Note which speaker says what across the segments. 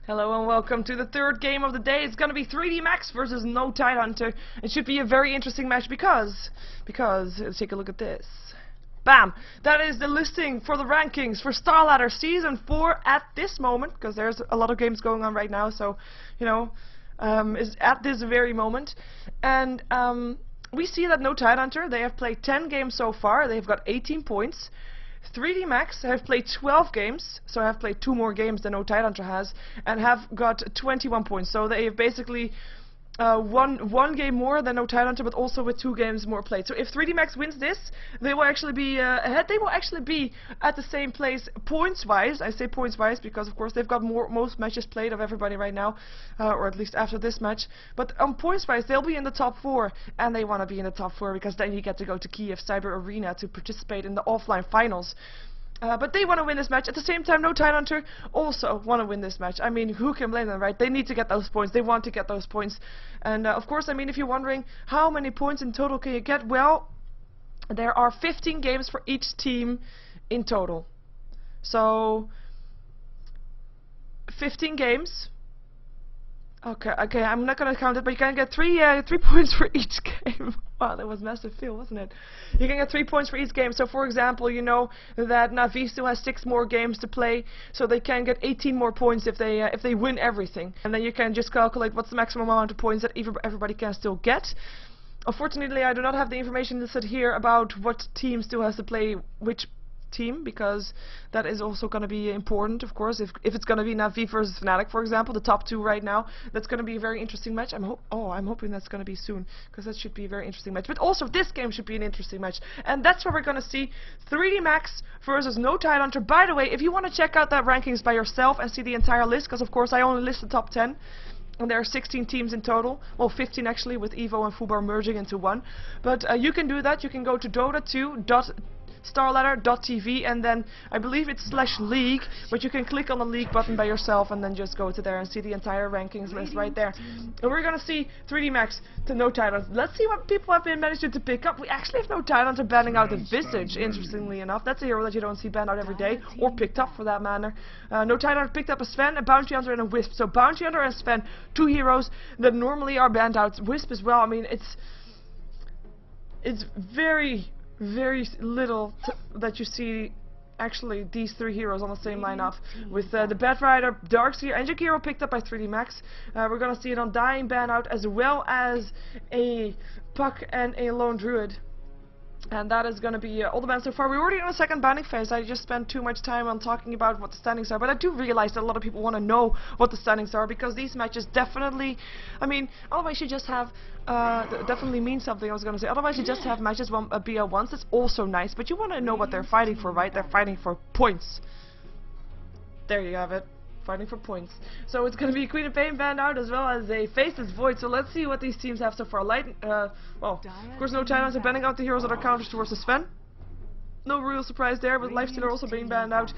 Speaker 1: Hello and welcome to the third game of the day. It's gonna be 3D Max versus no Tidehunter. It should be a very interesting match because let's take a look at this. Bam! That is the listing for the rankings for StarLadder Season 4 at this moment, because there's a lot of games going on right now, so, you know, is at this very moment. And we see that no Tidehunter, they have played 10 games so far, they've got 18 points. 3D Max have played 12 games, so have played 2 more games than no Tidehunter has, and have got 21 points. So they have basically one game more than no Tidehunter, but also with 2 games more played. So if 3D Max wins this, they will actually be ahead. They will actually be at the same place points-wise. I say points-wise because, of course, they've got most matches played of everybody right now, or at least after this match. But points-wise, they'll be in the top 4, and they want to be in the top 4 because then you get to go to Kiev Cyber Arena to participate in the offline finals. But they want to win this match. At the same time, no Tidehunter also want to win this match. I mean, who can blame them, right? They need to get those points. They want to get those points. And, of course, I mean, if you're wondering how many points in total can you get, well, there are 15 games for each team in total. So, 15 games. Okay, I'm not gonna count it, but you can get 3 points for each game. Wow, that was massive fail, wasn't it? You can get 3 points for each game. So, for example, you know that Na'Vi still has 6 more games to play, so they can get 18 more points if they win everything. And then you can just calculate what's the maximum amount of points that everybody can still get. Unfortunately, I do not have the information listed here about what team still has to play which team, because that is also going to be important, of course. If it's going to be Na'Vi versus Fnatic, for example, the top 2 right now, that's going to be a very interesting match. I'm hoping that's going to be soon, because that should be a very interesting match. But also, this game should be an interesting match, and that's what we're going to see: 3D Max versus no Tidehunter. By the way, if you want to check out that rankings by yourself and see the entire list, because of course I only list the top 10. And there are 16 teams in total, well 15 actually, with Evo and Fubar merging into one. But you can do that. You can go to Dota2.StarLadder.tv, and then I believe it's /league, but you can click on the league button by yourself and then just go to there and see the entire rankings list right there. And we're gonna see 3D Max to no Tidehunter. Let's see what people have been managed to pick up. We actually have no Tidehunter banning out the Visage, interestingly enough. That's a hero that you don't see banned out every day, or picked up for that matter. No Tidehunter picked up a Sven, a Bounty Hunter, and a Wisp. So Bounty Hunter and Sven, 2 heroes that normally are banned out. Wisp as well. I mean, it's very little that you see actually these 3 heroes on the same lineup, with the Bad Rider, Darkseer, and Jakiro picked up by 3D Max. We're gonna see it on Dying ban out, as well as a Puck and a Lone Druid. And that is going to be all the bans so far. We're already in the second banning phase. I just spent too much time on talking about what the standings are, but I do realize that a lot of people want to know what the standings are, because these matches definitely, I mean, otherwise you just have, definitely means something, I was going to say. Otherwise you just have matches BL1s, that's also nice, but you want to know what they're fighting for, right? They're fighting for points. There you have it. Fighting for points. So it's going to be Queen of Pain banned out, as well as a Faceless Void. So let's see what these teams have so far. Well, of course, no Tidehunter are banning out the heroes that are counters towards the Sven. No real surprise there, but Lifestealer also being banned out.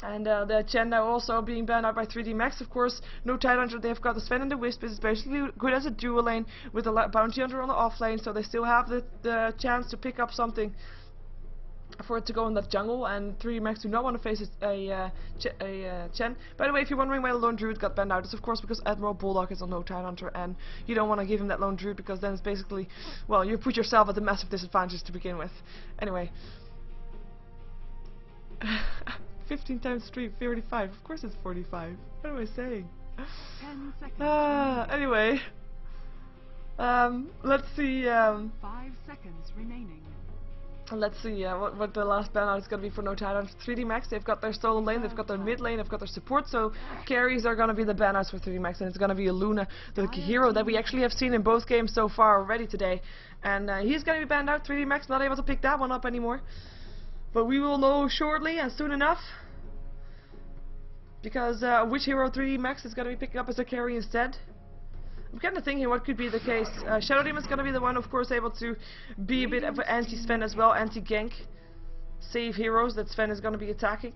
Speaker 1: And the Chen now also being banned out by 3D Max, of course. No Tidehunter, they've got the Sven and the Wisp. It's basically good as a dual lane with a Bounty Hunter on the off lane, so they still have the chance to pick up something for it to go in that jungle, and 3D Max do not want to face a Chen. By the way, if you're wondering why the Lone Druid got banned out, it's of course because Admiral Bulldog is on no Tidehunter, and you don't want to give him that Lone Druid, because then it's basically, well, you put yourself at a massive disadvantage to begin with. Anyway. 15 times 3, 45. Of course it's 45. What am I saying?
Speaker 2: 10 seconds.
Speaker 1: Anyway. Let's see,
Speaker 2: 5 seconds remaining.
Speaker 1: Let's see what the last ban out is going to be for no Tidehunter. 3D Max, they've got their stolen lane, they've got their mid lane, they've got their support, so carries are going to be the ban outs for 3D Max, and it's going to be a Luna, the hero that we actually have seen in both games so far already today. And he's going to be banned out. 3D Max not able to pick that one up anymore. But we will know shortly and soon enough, because which hero 3D Max is going to be picking up as a carry instead. I'm kind of thinking what could be the case. Shadow Demon's going to be the one, of course, able to be a bit of an anti-Sven as well, anti-gank. Save heroes that Sven is going to be attacking.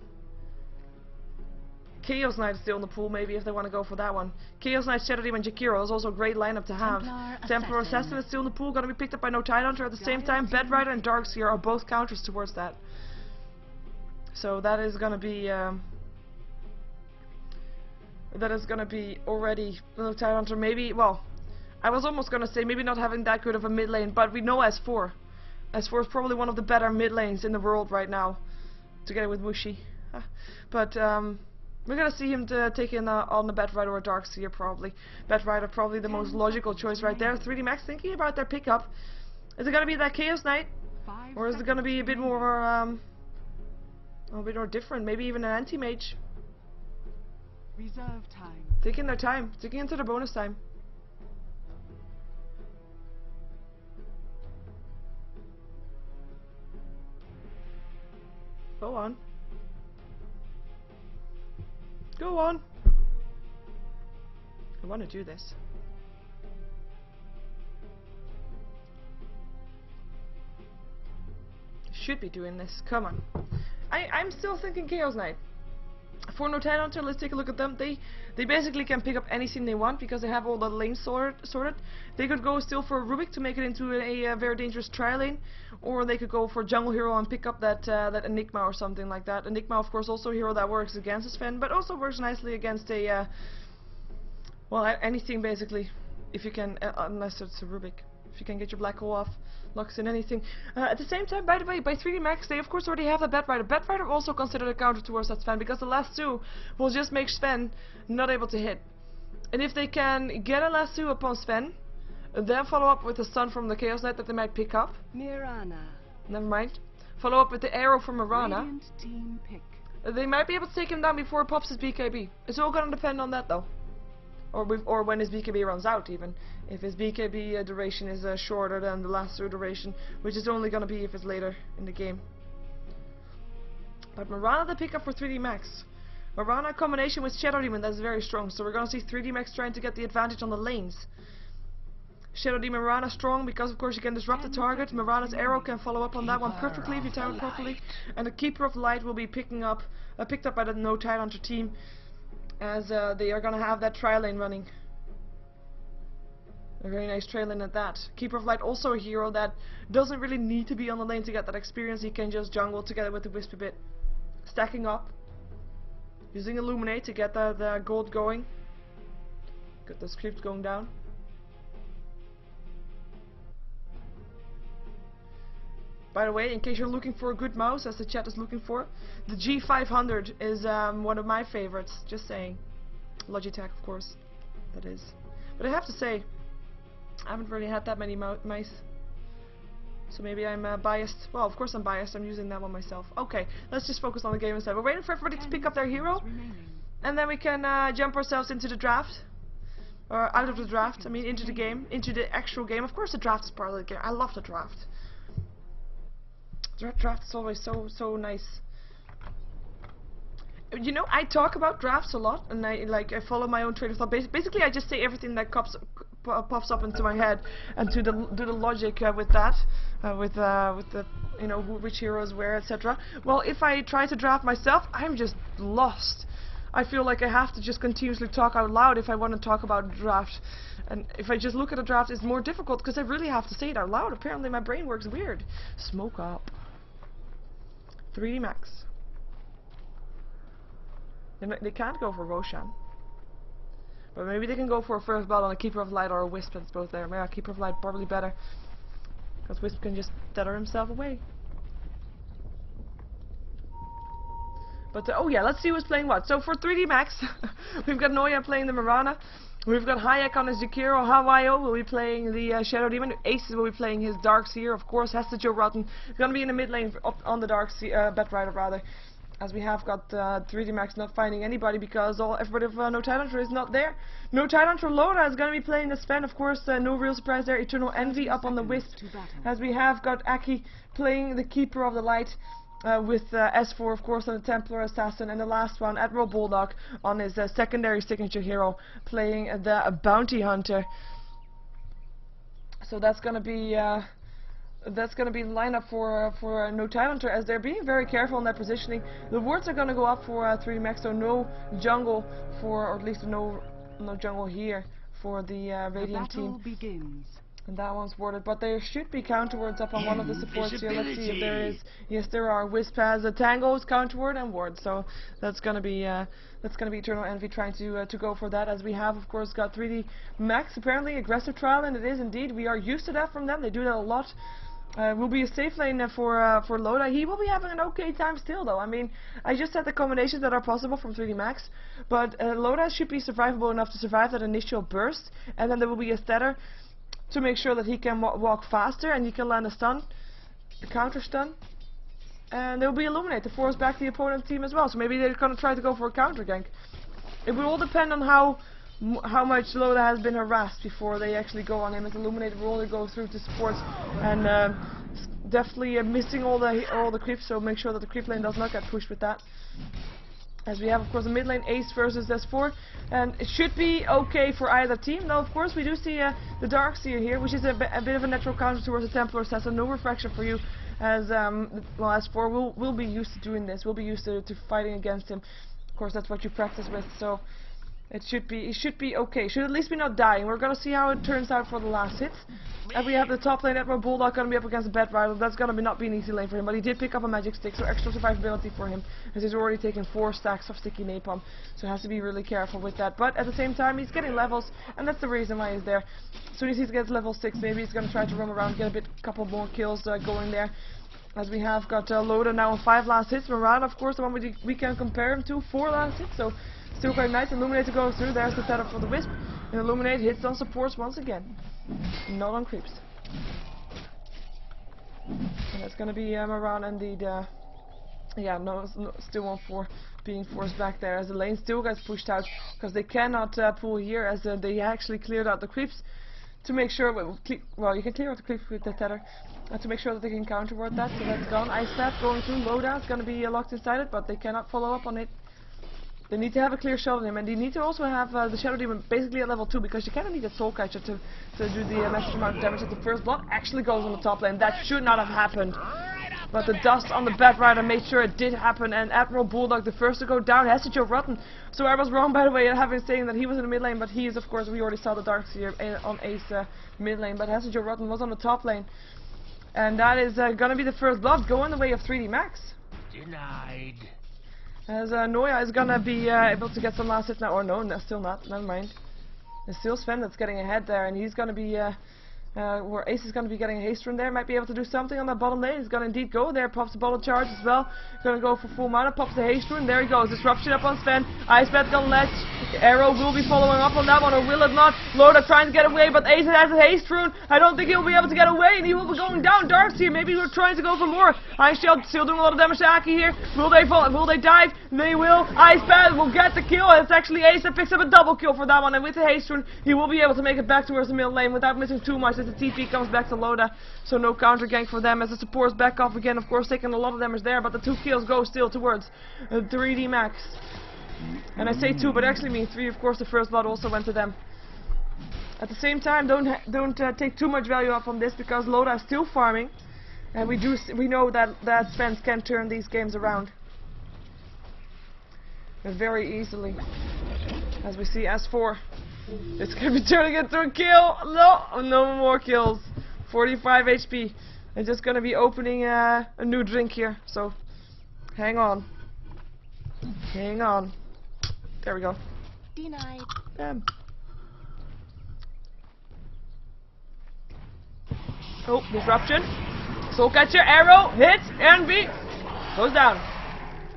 Speaker 1: Chaos Knight is still in the pool, maybe, if they want to go for that one. Chaos Knight, Shadow Demon, Jakiro is also a great lineup to have. Templar Assassin is still in the pool, going to be picked up by no Tidehunter. At the same time, Bad Rider and Darkseer are both counters towards that. So that is going to be that is gonna be already Tidehunter. Maybe, well, I was almost gonna say maybe not having that good of a mid lane, but we know S4. S4 is probably one of the better mid lanes in the world right now, together with Mushi. But we're gonna see him taking on the Batrider or Darkseer probably. Batrider probably the most logical choice right there. 3D Max thinking about their pickup. Is it gonna be that Chaos Knight, or is it gonna be a bit more a bit more different? Maybe even an anti-mage.
Speaker 2: Reserve time.
Speaker 1: Taking their time, taking into the bonus time. Go on. Go on. I want to do this. Should be doing this. Come on. I'm still thinking Chaos Knight. For no Tidehunter, let's take a look at them. They basically can pick up anything they want because they have all the lanes sorted. They could go still for Rubik to make it into a very dangerous tri lane, or they could go for Jungle Hero and pick up that Enigma or something like that. Enigma, of course, also a hero that works against Sven, but also works nicely against a well, anything basically. If you can, unless it's a Rubik. If you can get your black hole off, locks in anything. At the same time, by the way, by 3D Max, they of course already have a Batrider. Batrider also considered a counter towards that Sven, because the last two will just make Sven not able to hit. And if they can get a lasso upon Sven, then follow up with a stun from the Chaos Knight that they might pick up.
Speaker 2: Mirana.
Speaker 1: Never mind. Follow up with the arrow from Mirana.
Speaker 2: Radiant team pick.
Speaker 1: They might be able to take him down before he pops his BKB. It's all gonna depend on that though. Or when his BKB runs out even. If his BKB duration is shorter than the lasso duration, which is only gonna be if it's later in the game. But Mirana the pickup for 3D Max. Mirana combination with Shadow Demon, that's very strong. So we're gonna see 3D Max trying to get the advantage on the lanes. Shadow Demon Mirana strong because of course you can disrupt the target. Mirana's arrow can follow up on that one perfectly if you time it properly. And the Keeper of Light will be picked up by the No Tidehunter team, as they are gonna have that tri lane running. A very nice trail lane at that. Keeper of Light also a hero that doesn't really need to be on the lane to get that experience. He can just jungle together with the Wisp a bit. Stacking up. Using Illuminate to get the gold going. Get the script going down. By the way, in case you're looking for a good mouse, as the chat is looking for, the G500 is one of my favorites. Just saying. Logitech, of course. That is. But I have to say, I haven't really had that many mice. So maybe I'm biased. Well, of course I'm biased. I'm using that one myself. Okay, let's just focus on the game instead. We're waiting for everybody to pick up their hero. And then we can jump ourselves into the draft. Or out of the draft. I mean, into the game. Into the actual game. Of course the draft is part of the game. I love the draft. Draft is always so nice. You know, I talk about drafts a lot, and I follow my own train of thought. Basically, I just say everything that pops up into my head, and do the logic with that, with the you know which heroes where, etc. Well, if I try to draft myself, I'm just lost. I feel like I have to just continuously talk out loud if I want to talk about a draft. And if I just look at a draft, it's more difficult because I really have to say it out loud. Apparently, my brain works weird. Smoke up. 3D Max. They can't go for Roshan. But maybe they can go for a first blood on a Keeper of Light or a Wisp that's both there. Yeah, Keeper of Light probably better. Because Wisp can just tether himself away. But oh yeah, let's see who's playing what. So for 3D Max, we've got Noya playing the Mirana. We've got Hayek on his Jakiro. Hawaio will be playing the Shadow Demon. Aces will be playing his Darkseer. Of course, Hester Joe Rotten is going to be in the mid lane up on the Darkseer, Batrider rather. As we have got 3D Max not finding anybody because everybody of No Tidehunter is not there. No Tidehunter Loda is going to be playing the Sven. Of course, no real surprise there. Eternal Envy up on the Wisp. As we have got Aki playing the Keeper of the Light. With S4 of course on the Templar Assassin, and the last one, Admiral Bulldog, on his secondary signature hero, playing the Bounty Hunter. So that's gonna be lineup for No Tidehunter, as they're being very careful in their positioning. The wards are gonna go up for 3D Max, so no jungle for, or at least no jungle here for the Radiant team.
Speaker 2: Begins.
Speaker 1: And that one's warded, but there should be counter wards up on one of the supports here. Let's see if there is. Yes, there are. Wisp has a Tango's counter ward and ward, so that's gonna be Eternal Envy trying to go for that. As we have, of course, got 3D Max. Apparently aggressive trial, and it is indeed. We are used to that from them. They do that a lot. Will be a safe lane for Loda. He will be having an okay time still, though. I mean, I just said the combinations that are possible from 3D Max, but Loda should be survivable enough to survive that initial burst, and then there will be a stutter to make sure that he can walk faster and he can land a stun, a counter stun, and there will be Illuminate to force back the opponent team as well. So maybe they're going to try to go for a counter gank. It will all depend on how much Loda has been harassed before they actually go on him. As Illuminate will only go through to supports and definitely missing all the creeps. So make sure that the creep lane does not get pushed with that. As we have, of course, the mid lane Ace versus S4, and it should be okay for either team. Now, of course, we do see the Darkseer here, which is a bit of a natural counter towards the Templar Assassin. No refraction for you, as well, S4 will be used to doing this. Will be used to fighting against him. Of course, that's what you practice with. So it should be okay. Should at least be not dying. We're gonna see how it turns out for the last hits. And we have the top lane Admiral Bulldog gonna be up against the Bad Rider. That's gonna not be an easy lane for him, but he did pick up a magic stick, so extra survivability for him, as he's already taken 4 stacks of sticky napalm. So he has to be really careful with that. But at the same time, he's getting levels, and that's the reason why he's there. As soon as he gets level 6, maybe he's gonna try to roam around, get a couple more kills going there. As we have got Loda now on 5 last hits. Mirana, of course, the one we can compare him to, 4 last hits. So still quite nice. Illuminate to go through. There's the setup for the Wisp. And Illuminate hits on supports once again. Not on creeps. And that's going to be Mirana indeed. Yeah, no, still on 4 being forced back there. As the lane still gets pushed out. Because they cannot pull here, as they actually cleared out the creeps. To make sure, well, you can clear out the creeps with the tether. To make sure that they can counter ward that. So that's gone. Ice Stab going through. Loda is going to be locked inside it, but they cannot follow up on it. They need to have a clear shot on him, and they need to also have the Shadow Demon basically at level 2, because you kind of need a Soul Catcher to do the massive amount of damage that the first blood actually goes on the top lane. That should not have happened. But the dust on the Bad Rider made sure it did happen, and Admiral Bulldog, the first to go down, has to Joe Rotten. So I was wrong, by the way, in saying that he was in the mid lane, but he is, of course, we already saw the Darkseer on Ace mid lane, but Joe Rotten was on the top lane. And that is gonna be the first blood going the way of 3D Max.
Speaker 2: Denied.
Speaker 1: As Noya is gonna be able to get some last hits now, or no, still not, never mind. It's still Sven that's getting ahead there, and he's gonna be where Ace is going to be getting a haste run there, might be able to do something on that bottom lane. He's going to indeed go there, pops the bottle charge as well. Going to go for full mana, pops the haste run. There he goes, disruption up on Sven. Ice Bat gonna let Arrow will be following up on that one, or will it not? Loda trying to get away, but Ace has a haste rune. I don't think he'll be able to get away, and he will be going down. Darkseer, maybe we're trying to go for more. Ice Shield still doing a lot of damage to Aki here. Will they fall? Will they dive? They will. Ice Bat will get the kill. It's actually Ace that picks up a double kill for that one, and with the haste rune, he will be able to make it back towards the middle lane without missing too much. As the TP comes back to Loda, so no counter gank for them, as the supports back off again, of course taking a lot of damage there, but the 2 kills go still towards 3D Max. And I say 2, but actually mean 3, of course the first blood also went to them. At the same time, don't take too much value up on this, because Loda is still farming, and we know that Sven can turn these games around very easily. As we see S4, it's gonna be turning into a kill. No more kills. 45 HP. I'm just gonna be opening a new drink here, so hang on. Hang on. There we go.
Speaker 3: Denied.
Speaker 1: Bam. Oh, disruption. Soul Catcher, arrow, hits, Envy, goes down.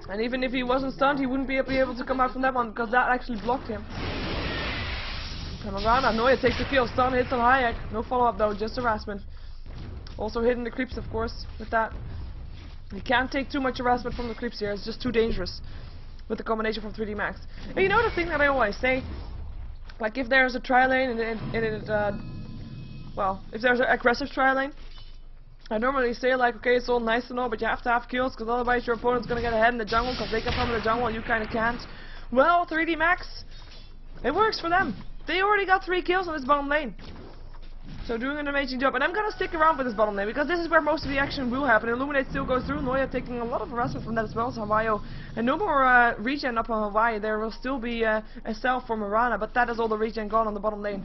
Speaker 1: And even if he wasn't stunned, he wouldn't be able to come out from that one, because that actually blocked him. Come around, Noya takes the kill, stun hits on Hayek. No follow-up though, just harassment. Also hitting the creeps, of course, with that. You can't take too much harassment from the creeps here, it's just too dangerous with the combination from 3D Max. And you know the thing that I always say, like if there's a tri lane well, if there's an aggressive tri lane, I normally say like, okay, it's all nice and all, but you have to have kills, because otherwise your opponent's gonna get ahead in the jungle, because they can farm in the jungle and you kinda can't. Well, 3D Max, it works for them. They already got 3 kills on this bottom lane. So doing an amazing job. And I'm gonna stick around with this bottom lane, because this is where most of the action will happen. Illuminate still goes through. Noya taking a lot of harassment from that as well as Hawaii. And no more regen up on Hawaii. There will still be a cell for Mirana, but that is all the regen gone on the bottom lane.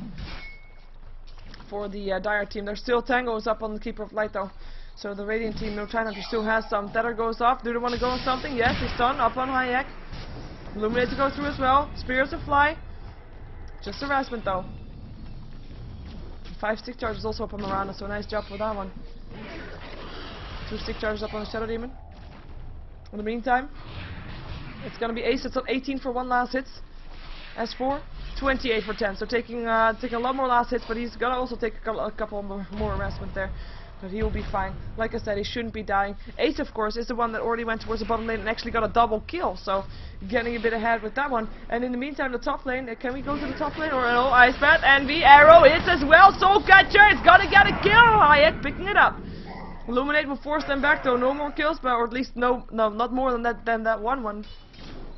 Speaker 1: for the Dire team. There's still tangos up on the Keeper of Light though. So the Radiant team, no Tidehunter, still has some. Tether goes off. Do they want to go on something? Yes, he's done. Up on Hayek. Illuminate to go through as well. Spears to fly. Just harassment though. 5 stick charges also up on Miranda, so nice job for that one. 2 stick charges up on the Shadow Demon. In the meantime, it's gonna be Ace. It's on 18 for 1 last hits. S4, 28 for 10. So taking a lot more last hits, but he's gonna also take a couple more harassment there. But he will be fine. Like I said, he shouldn't be dying. Ace, of course, is the one that already went towards the bottom lane and actually got a double kill. So getting a bit ahead with that one. And in the meantime, the top lane. Can we go to the top lane? Or no? Ice Bat and the arrow hits as well. Soul Catcher, it's gonna get a kill. Hayek picking it up. Illuminate will force them back though. No more kills, but or at least no, not more than that one.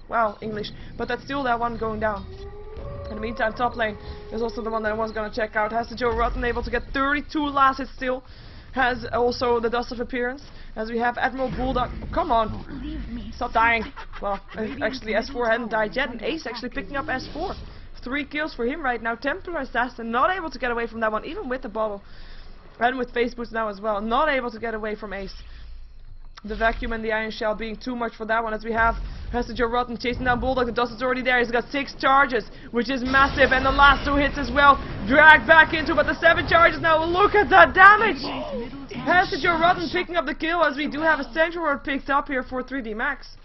Speaker 1: Wow, English. But that's still that one going down. In the meantime, top lane is also the one that I was gonna check out. Has the Joe Rotten able to get 32 last hits still. Has also the Dust of Appearance, as we have Admiral Bulldog. Come on, stop dying. Well, actually S4 hadn't died yet, and Ace actually picking up S4. 3 kills for him right now. Templar Assassin not able to get away from that one, even with the bottle. And with Face Boots now as well, not able to get away from Ace. The Vacuum and the Iron Shell being too much for that one, as we have Joe Rotten chasing down Bulldog. The Dust is already there. He's got 6 charges, which is massive, and the last 2 hits as well. Dragged back into, but the 7 charges now. Look at that damage! Joe Rotten picking up the kill, as we do have a Central Ward picked up here for 3D Max.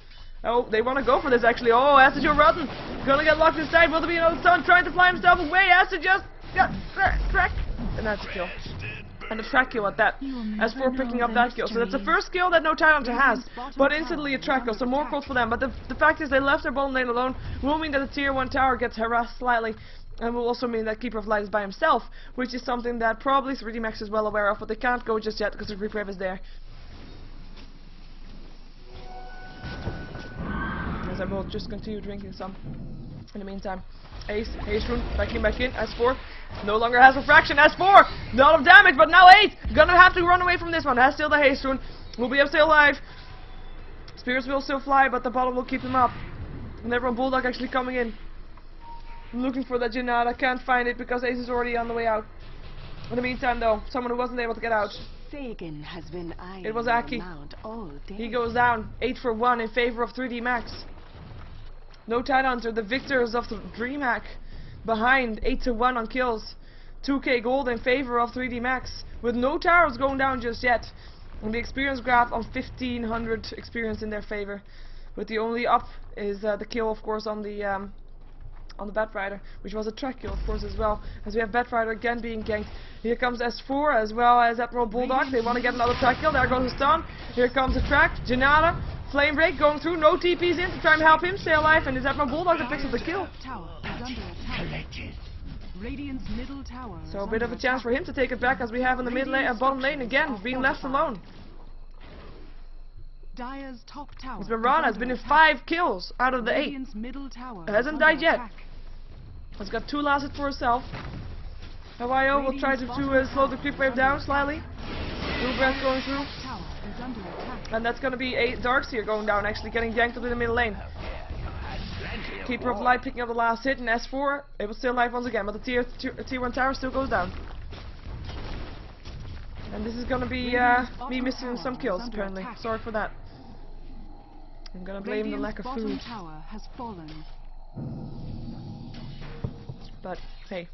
Speaker 1: Oh, they want to go for this actually. Oh, Joe Rotten gonna get locked inside. Will there be another stun trying to fly himself away? just got track, and that's a kill. And a track kill at that. S4 picking up that kill. So that's the first kill that no Tidehunter has. But instantly a track kill. So more kills for them. But the fact is they left their bottom lane alone. Will mean that the tier 1 tower gets harassed slightly. And will also mean that Keeper of Light is by himself. Which is something that probably 3D Max is well aware of. But they can't go just yet because the Reprieve is there. As I will just continue drinking some. In the meantime. Ace, Haste Rune, back in, S4, no longer has Refraction, S4, a lot of damage, but now Ace, gonna have to run away from this one, has still the Haste Rune, will be still alive, Spears will still fly, but the bottom will keep him up, and everyone Bulldog actually coming in, I'm looking for that Janata, can't find it because Ace is already on the way out. In the meantime though, someone who wasn't able to get out,
Speaker 3: Sagan has been eyeing
Speaker 1: it was Aki,
Speaker 3: all day.
Speaker 1: He goes down, 8 for 1 in favor of 3D Max. No Tidehunter, the victors of the DreamHack, behind 8 to 1 on kills. 2k gold in favor of 3D Max, with no towers going down just yet. And the experience graph on 1500 experience in their favor. With the only up is the kill, of course, on the Batrider, which was a track kill, of course, as well. As we have Batrider again being ganked. Here comes S4 as well as Admiral Bulldog. They want to get another track kill. There goes the stun. Here comes the track. Janata. Flame Break going through, no TPs in to try and help him stay alive, and it's Admiral Bulldog that picks up the kill. So a bit of a chance for him to take it back, as we have in the mid lane, bottom lane again, being left alone. It's Mirana has been in 5 kills out of the 8. Hasn't died yet. Has got 2 last hits for herself. Hawaii will try to slow the creep wave down slightly. Blue Breath going through. And that's going to be a Darkseer going down, actually getting yanked into the middle lane. Keeper of Light picking up the last hit, and S4 it was still alive once again, but the tier 1 tower still goes down. And this is going to be me missing some kills apparently. Sorry for that. I'm going to blame the lack of food. But hey,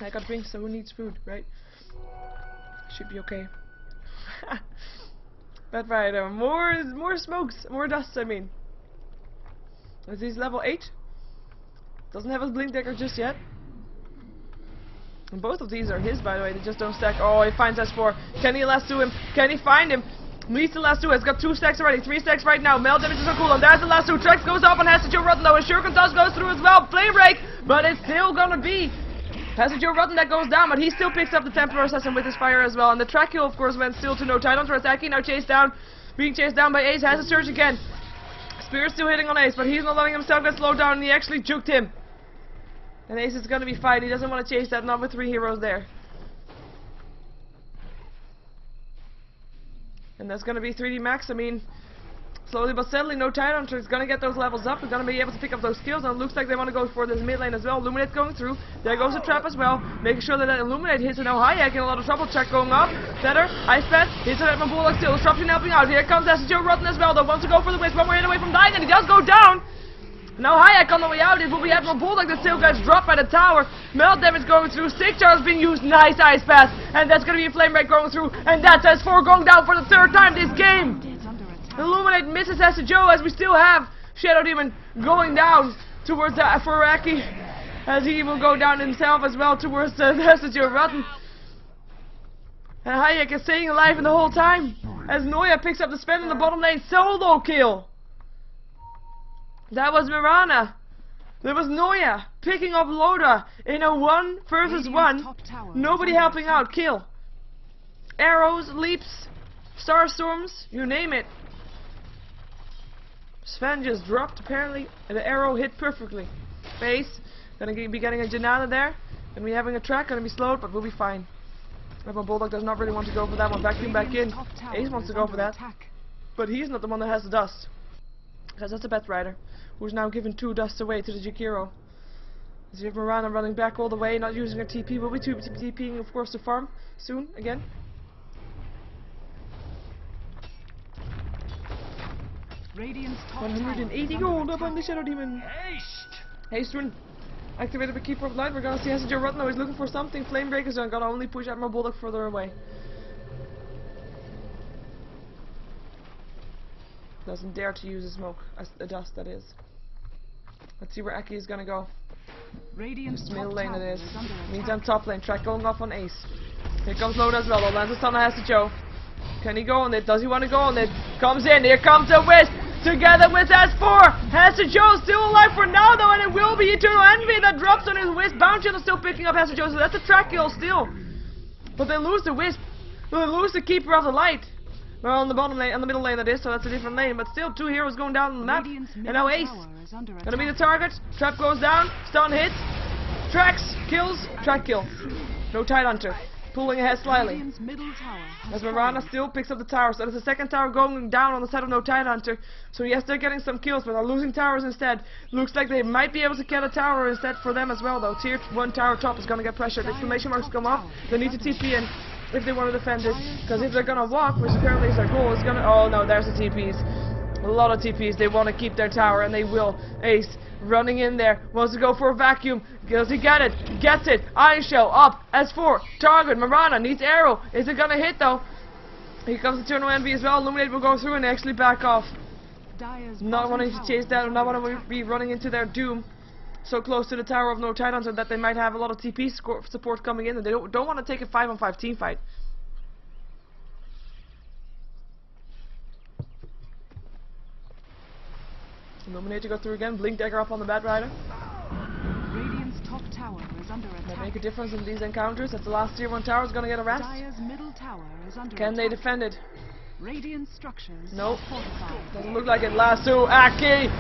Speaker 1: I got drinks, so who needs food, right? Should be okay. Batrider, more smokes, more dust, I mean. Is he's level 8? Doesn't have his blink decker just yet. And both of these are his, by the way, they just don't stack. Oh, he finds S4. Can he lasso him? Can he find him? Needs to lasso. Has got 2 stacks already, 3 stacks right now. Meld damage is on cooldown. There's the lasso. Trex goes up and has to Joe Rotten though. And Shuriken Toss goes through as well. Flame Break, but it's still gonna be has a Joe Rotten that goes down, but he still picks up the Templar Assassin with his fire as well. And the track kill, of course, went still to no Tidehunter. Attacking now, chased down, being chased down by Ace. Has a surge again. Spear still hitting on Ace, but he's not letting himself get slowed down, and he actually juked him. And Ace is gonna be fine. He doesn't want to chase that, not with 3 heroes there. And that's gonna be 3D Max. I mean, Slowly but steadily, no Tidehunter is going to get those levels up. We're going to be able to pick up those kills, and it looks like they want to go for this mid lane as well. Illuminate's going through. There goes the trap as well, making sure that Illuminate hits it. Now Hayek in a lot of trouble. Check going up. Setter, Ice Pass, hits it at my Bullock still. Disruption helping out. Here comes SJ Rotten as well, though. Wants to go for the Wisp. One more hit away from dying, and he does go down. Now Hayek on the way out. It will be Admiral Bulldog that still gets dropped by the tower. Melt damage going through. Stick charge being used. Nice Ice Pass. And that's going to be a Flame Break going through. And that's S4 going down for the third time this game. Illuminate misses SJ as we still have Shadow Demon going down towards the Furaki. As he will go down himself as well towards the SJ Rotten. And Hayek is staying alive in the whole time. As Noya picks up the spin in the bottom lane. Solo kill. That was Mirana. There was Noya picking up Loda in a 1 versus 1. Nobody helping out. Kill. Arrows, leaps, star storms, you name it. Sven just dropped apparently, and the arrow hit perfectly. Face. Gonna be getting a Janana there. Gonna be having a track, gonna be slowed, but we'll be fine. Rebel Bulldog does not really want to go for that one. Vacuum back in. Ace wants to go for that. But he's not the one that has the dust. Because that's a Bat Rider, who's now given 2 dusts away to the Jakiro. As you have Mirana running back all the way, not using her TP. Will be TPing, of course, to farm soon again.
Speaker 2: Radiant's top
Speaker 1: 180 gold up on the Shadow Demon. Haste rune. Activated by Keeper of Light. We're gonna see SJ Rotten. He's looking for something. Flame Breakers are gonna only push Admiral Bulldog further away. Doesn't dare to use a smoke, a dust that is. Let's see where Aki is gonna go.
Speaker 2: Radiant's
Speaker 1: Middle lane it is.
Speaker 2: is.
Speaker 1: Meantime, top lane. Track going off on Ace. Here comes Loda as well. Lands a stun on SJ. Can he go on it? Does he want to go on it? Comes in. Here comes the Wisp. Together with S4. SJ still alive for now though, and it will be Eternal Envy that drops on his Wisp. Bounty is still picking up SJ, so that's a track kill still. But they lose the Wisp. They lose the Keeper of the Light. Well, on the bottom lane, on the middle lane that is, so that's a different lane. But still, 2 heroes going down on the map. And now Ace. Gonna be the target. Trap goes down. Stun hits. Tracks. Kills. Track kill. No Tidehunter. Pulling ahead slightly. As Mirana still picks up the tower. So there's a second tower going down on the side of no Tidehunter. So yes, they're getting some kills, but they're losing towers instead. Looks like they might be able to get a tower instead for them as well, though. Tier 1 tower top is gonna get pressured. Exclamation marks come up. They need to TP in if they want to defend it. Because if they're gonna walk, which apparently is their goal, it's gonna... Oh no, there's the TPs. A lot of TPs. They want to keep their tower, and they will. Ace running in there. Wants to go for a vacuum. Does he get it? Gets it. Iron Shell up. S4. Target. Mirana needs arrow. Is it gonna hit though? Here comes Eternal Envy as well. Illuminate will go through and actually back off. Not wanting to chase that, not wanting to be running into their doom. So close to the tower of no Tidehunter that they might have a lot of TP support coming in, and they don't want to take a 5-on-5 team fight. Illuminate to go through again. Blink Dagger up on the Bat Rider.
Speaker 2: Radiant's top tower is under
Speaker 1: That
Speaker 2: attack.
Speaker 1: make a difference in these encounters. That's the last tier 1 tower is going to get a rest.
Speaker 2: Dire's middle tower is under
Speaker 1: Can they
Speaker 2: attack.
Speaker 1: defend it?
Speaker 2: Radiant structures
Speaker 1: Nope.
Speaker 2: are fortified.
Speaker 1: Doesn't look like it. Last 2. Aki!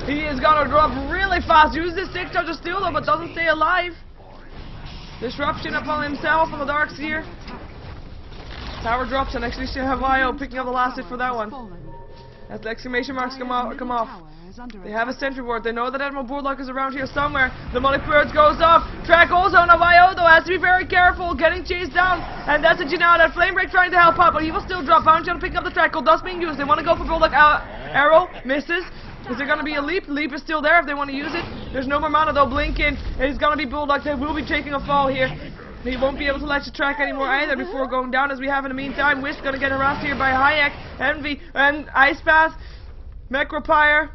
Speaker 1: He is going to drop really fast. Uses his 6 charge steal though, but doesn't stay alive. Disruption upon himself on the Dark Seer. Tower drops, and actually still have IO picking up the last hit for that one. As the exclamation marks come off. They have a sentry ward. They know that Admiral Bulldog is around here somewhere. The Money Purge goes off. Track also on IO though. Has to be very careful. Getting chased down. And that's a Janelle. That Flame Break trying to help out, but he will still drop. Bounty on picking up the track. Dust being used. They want to go for Bulldog. Arrow misses. Is there going to be a leap? Leap is still there if they want to use it. There's no more mana though. Blink in. It's going to be Bulldog. They will be taking a fall here. He won't be able to latch the track anymore either before going down as we have in the meantime. Wisp going to get harassed here by Hayek, Envy, and Ice Path. Necropire.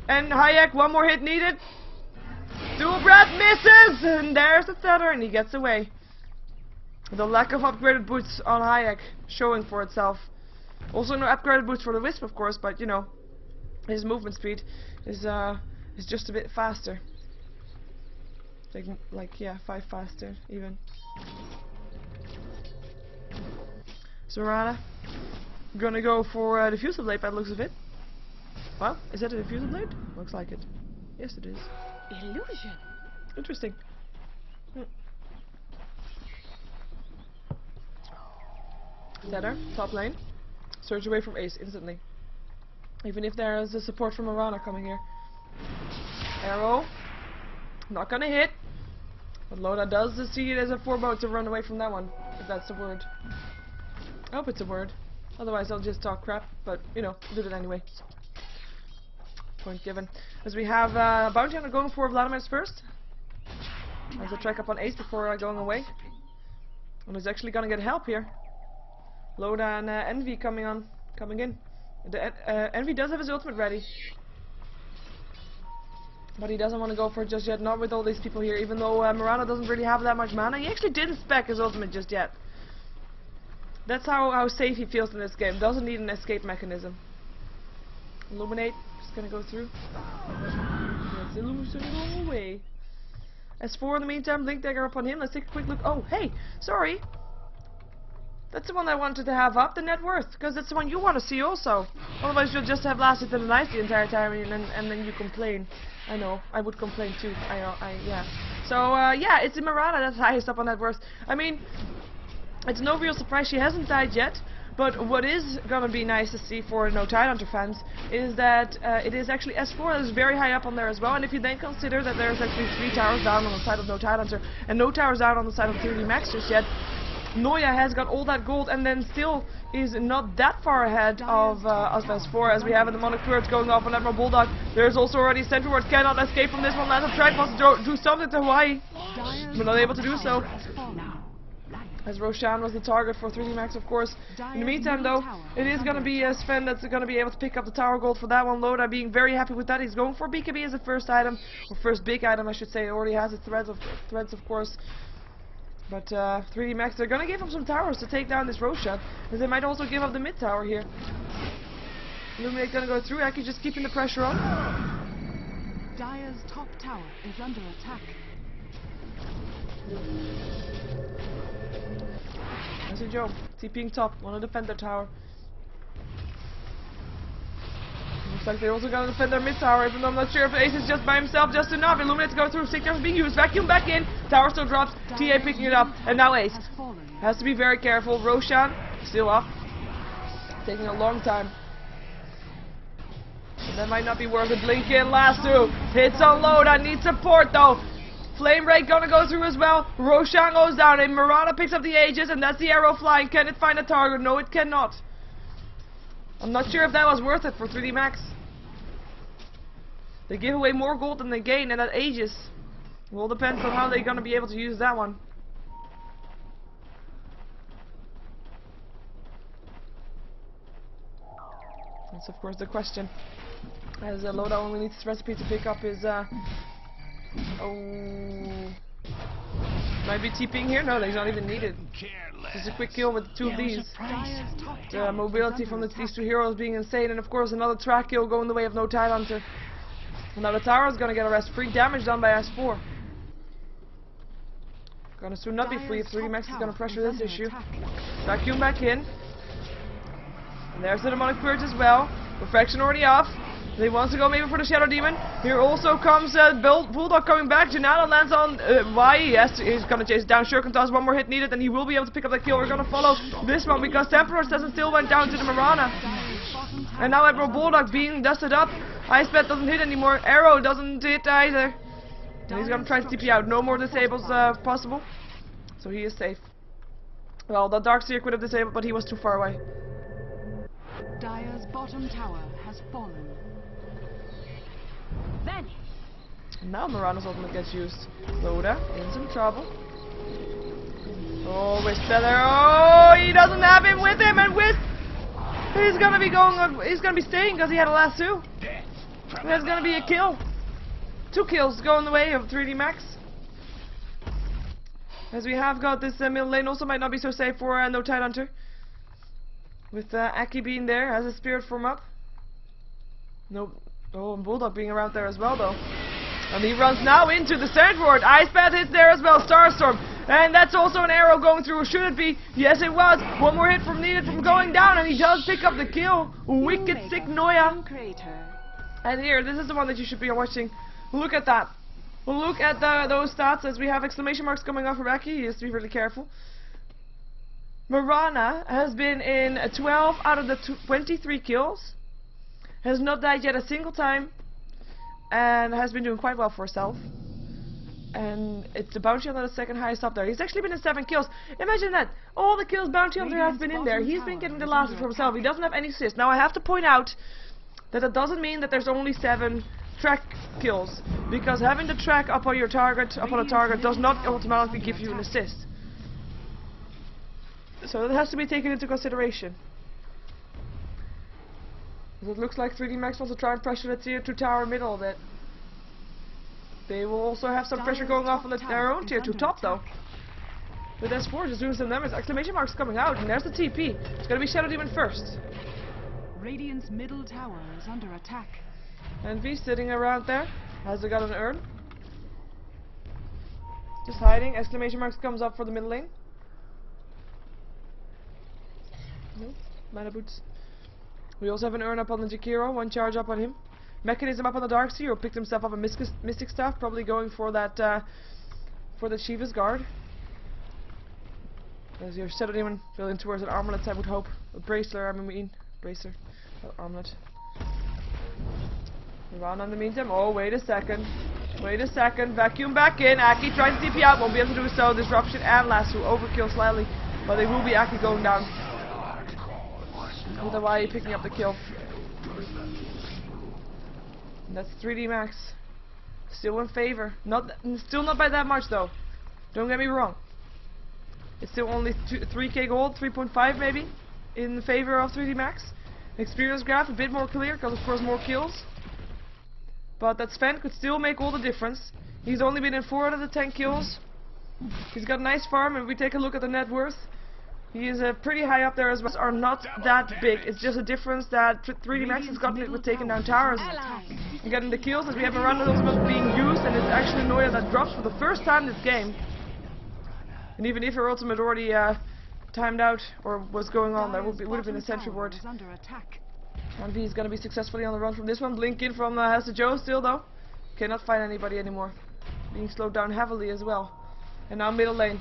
Speaker 1: And Hayek, one more hit needed. Dual Breath misses! And there's the Tether, and he gets away. The lack of upgraded boots on Hayek showing for itself. Also no upgraded boots for the Wisp, of course, but you know, his movement speed is just a bit faster. Like yeah, 5 faster even. So Mirana gonna go for the Diffusal Blade by the looks of it. Well, is that a Diffusal Blade? Looks like it. Yes, it is.
Speaker 3: Illusion.
Speaker 1: Interesting. Setter, top lane. Surge away from Ace instantly. Even if there is a support from Marana coming here. Arrow. Not gonna hit. But Loda does see it as a forebode to run away from that one. If that's a word. I hope it's a word. Otherwise I'll just talk crap. But, you know, do it anyway. Point given. As we have Bounty Hunter going for Vladimir's first. As a track up on Ace before going away. And he's actually gonna get help here. Loda and Envy coming in. Envy does have his ultimate ready. But he doesn't want to go for it just yet, not with all these people here, even though Marana doesn't really have that much mana. He actually didn't spec his ultimate just yet. That's how safe he feels in this game. Doesn't need an escape mechanism. Illuminate, just gonna go through. Let's illuminate all the way. S4 in the meantime, Blink Dagger up on him. Let's take a quick look. Oh, hey, sorry. That's the one I wanted to have up, the net worth, because that's the one you want to see also. Otherwise you'll just have lasted the night the entire time and then you complain. I know, I would complain too. Yeah. So, yeah, it's in Marana that's highest up on net worth. I mean, it's no real surprise she hasn't died yet, but what is gonna be nice to see for no Tidehunter fans is that it is actually S4 that is very high up on there as well, and if you then consider that there's actually 3 towers down on the side of no Tidehunter, and no towers down on the side of 3D Max just yet, Noya has got all that gold and then still is not that far ahead of S4 as we have a demonic turret going off on Admiral Bulldog. There's also already Central Ward cannot escape from this one. Lance of Track wants to do something to Hawaii, but not able to do so. As Roshan was the target for 3D Max, of course. In the meantime, though, it is going to be Sven that's going to be able to pick up the tower gold for that one. Loda being very happy with that. He's going for BKB as the first item, or first big item, I should say. It already has its threads, of course. But 3D Max, they're gonna give him some towers to take down this Roshan, and they might also give up the mid tower here. Illuminate gonna go through. Aki just keeping the pressure on.
Speaker 2: Dire's top tower is under attack.
Speaker 1: That's a joke. TPing top, wanna defend their tower. Looks like they're also gonna defend their mid tower, even though I'm not sure if Ace is just by himself just enough. Illuminate's going through, Signar is being used, vacuum back in, tower still drops, TA picking it up, and now Ace. Has to be very careful. Roshan, still up. Taking a long time. But that might not be worth it. Blink in, last two. Hits on Loda, needs support though. Flame Ray gonna go through as well. Roshan goes down, and Marana picks up the Aegis, and that's the arrow flying. Can it find a target? No, it cannot. I'm not sure if that was worth it for 3D Max. They give away more gold than they gain, and that Aegis. Well, depends on how they're gonna be able to use that one. That's of course the question. As Loda only needs this recipe to pick up his might be TPing here? No, he's not even needed. Just a quick kill with 2 of these. The mobility from these 2 heroes being insane, and of course another track kill going the way of no Tidehunter. And now the tower is gonna get arrested. Free damage done by S4. Gonna soon not be free if 3D Max is gonna pressure this issue. Vacuum back in. And there's the demonic purge as well. Refraction already off. He wants to go maybe for the Shadow Demon. Here also comes Bulldog coming back. Janano lands on Y. He's gonna chase it down. Shuriken does 1 more hit needed, and he will be able to pick up that kill. We're gonna follow this one because Temperos doesn't still went down to the Marana. And now Admiral Bulldog being dusted up. Ice Bat doesn't hit anymore. Arrow doesn't hit either. And he's gonna try to TP out. No more disables possible. So he is safe. Well, the Darkseer could have disabled, but he was too far away.
Speaker 2: Dire's bottom tower has fallen.
Speaker 1: And now Marana's ultimate gets used. Loda in some trouble. Oh, Wisp there. Oh, he doesn't have him with him, and Wisp, he's gonna be going on. He's gonna be staying because he had a lasso. There's gonna be a kill. 2 kills going the way of 3D Max. As we have got this middle lane, also might not be so safe for no Tidehunter. With Aki being there, has a spirit form up. Nope. Oh, and Bulldog being around there as well, though. And he runs now into the Central Ward. Ice Bat hits there as well. Starstorm. And that's also an arrow going through. Should it be? Yes, it was. 1 more hit from needed from going down, and he does pick up the kill. Wicked sick Noya. And here, this is the one that you should be watching. Look at that. Look at those stats as we have exclamation marks coming off for Aki. He has to be really careful. Marana has been in 12 out of the 23 kills. has not died yet a single time, and has been doing quite well for herself. And it's the bounty hunter the second highest up there. He's actually been in 7 kills. Imagine that. All the kills bounty hunter has been in there. He's been getting the last for himself. He doesn't have any assists. Now I have to point out that it doesn't mean that there's only 7 track kills, because having the track up on your target, up on a target, does not automatically give you an assist. So that has to be taken into consideration. It looks like 3D Max wants to try and pressure the tier 2 tower middle a bit. They will also have some pressure going off on their own tier 2 top though. With S4 just doing some damage. Exclamation marks coming out, and there's the TP. It's gonna be Shadow Demon first.
Speaker 2: Radiant's middle tower is under attack.
Speaker 1: Envy sitting around there. Has he got an urn? Just hiding. Exclamation marks comes up for the middle lane. Nope. Mana boots. We also have an urn up on the Jakiro. 1 charge up on him. Mechanism up on the Darkseer, who picked himself up a Mystic Staff, probably going for that for the Sheever's Guard. As your Shadow Demon building towards an armlet, I would hope. A Bracer, I mean, Bracer, not armlet. Around in the meantime. Oh, wait a second. Wait a second. Vacuum back in. Aki trying to TP out, won't be able to do so. Disruption and Lasso overkill slightly, but they will be Aki going down. With the Y picking up the kill. And that's 3D Max. Still in favor. Still not by that much though. Don't get me wrong. It's still only 3k gold, 3.5 maybe, in favor of 3D Max. Experience graph a bit more clear because of course more kills. But that Sven could still make all the difference. He's only been in 4 out of the 10 kills. He's got a nice farm, and if we take a look at the net worth, he is pretty high up there as well. Are not that big. It's just a difference that 3D Max has gotten it with taking down towers and getting the kills, as we have a random ultimate being used, and it's actually Noya that drops for the first time this game. And even if her ultimate already timed out or was going on, there would have been a sentry ward. And he's gonna be successfully on the run from this one. Blink in from Hester Joe still though. Cannot find anybody anymore. Being slowed down heavily as well. And now middle lane.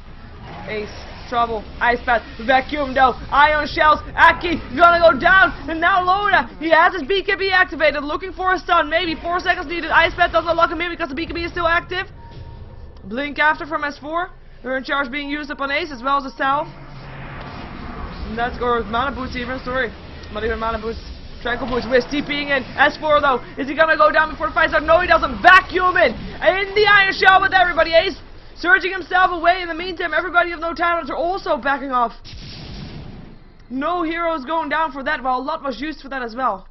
Speaker 1: Ace. Trouble. Ice Path. Vacuum though. Ion Shells. Aki gonna go down. And now Loda. He has his BKB activated. Looking for a stun. Maybe 4 seconds needed. Ice Path doesn't lock him in because the BKB is still active. Blink after from S4. They're in charge being used upon Ace as well as the salve. And that's or mana boots even. Sorry. Not even mana boots. Tranquil boots. Wiz TPing in. S4 though. Is he gonna go down before the fight's out? No, he doesn't. Vacuum in. In the Iron Shell with everybody. Ace surging himself away. In the meantime, everybody of no talents are also backing off. No heroes going down for that. Well, a lot was used for that as well.